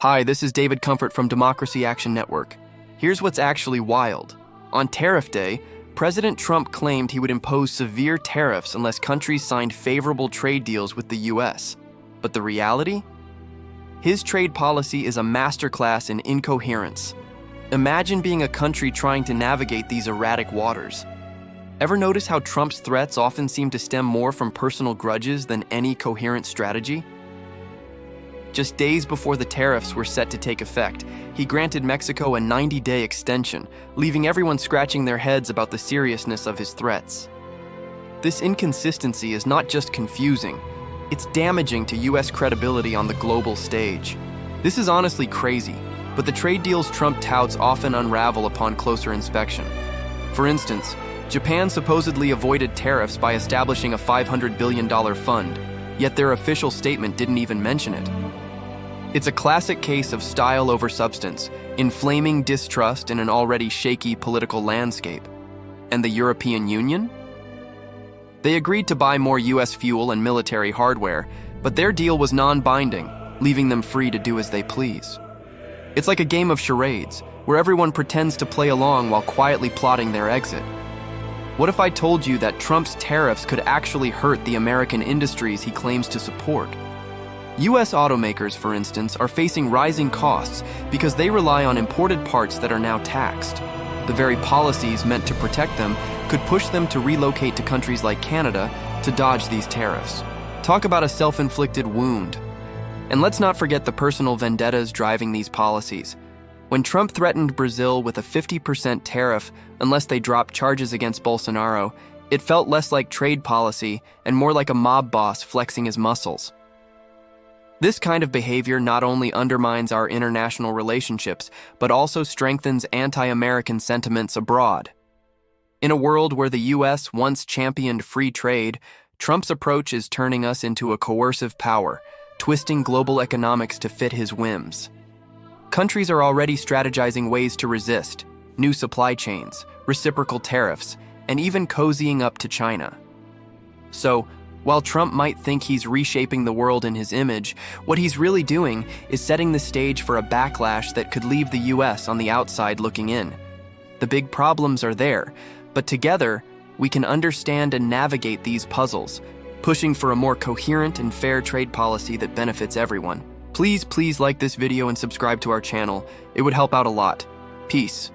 Hi, this is David Comfort from Democracy Action Network. Here's what's actually wild. On Tariff Day, President Trump claimed he would impose severe tariffs unless countries signed favorable trade deals with the US. But the reality? His trade policy is a masterclass in incoherence. Imagine being a country trying to navigate these erratic waters. Ever notice how Trump's threats often seem to stem more from personal grudges than any coherent strategy? Just days before the tariffs were set to take effect, he granted Mexico a 90-day extension, leaving everyone scratching their heads about the seriousness of his threats. This inconsistency is not just confusing, it's damaging to US credibility on the global stage. This is honestly crazy, but the trade deals Trump touts often unravel upon closer inspection. For instance, Japan supposedly avoided tariffs by establishing a $500 billion fund, yet their official statement didn't even mention it. It's a classic case of style over substance, inflaming distrust in an already shaky political landscape. And the European Union? They agreed to buy more US fuel and military hardware, but their deal was non-binding, leaving them free to do as they please. It's like a game of charades, where everyone pretends to play along while quietly plotting their exit. What if I told you that Trump's tariffs could actually hurt the American industries he claims to support? US automakers, for instance, are facing rising costs because they rely on imported parts that are now taxed. The very policies meant to protect them could push them to relocate to countries like Canada to dodge these tariffs. Talk about a self-inflicted wound. And let's not forget the personal vendettas driving these policies. When Trump threatened Brazil with a 50% tariff unless they dropped charges against Bolsonaro, it felt less like trade policy and more like a mob boss flexing his muscles. This kind of behavior not only undermines our international relationships, but also strengthens anti-American sentiments abroad. In a world where the US once championed free trade, Trump's approach is turning us into a coercive power, twisting global economics to fit his whims. Countries are already strategizing ways to resist, new supply chains, reciprocal tariffs, and even cozying up to China. So, while Trump might think he's reshaping the world in his image, what he's really doing is setting the stage for a backlash that could leave the US on the outside looking in. The big problems are there, but together, we can understand and navigate these puzzles, pushing for a more coherent and fair trade policy that benefits everyone. Please like this video and subscribe to our channel. It would help out a lot. Peace.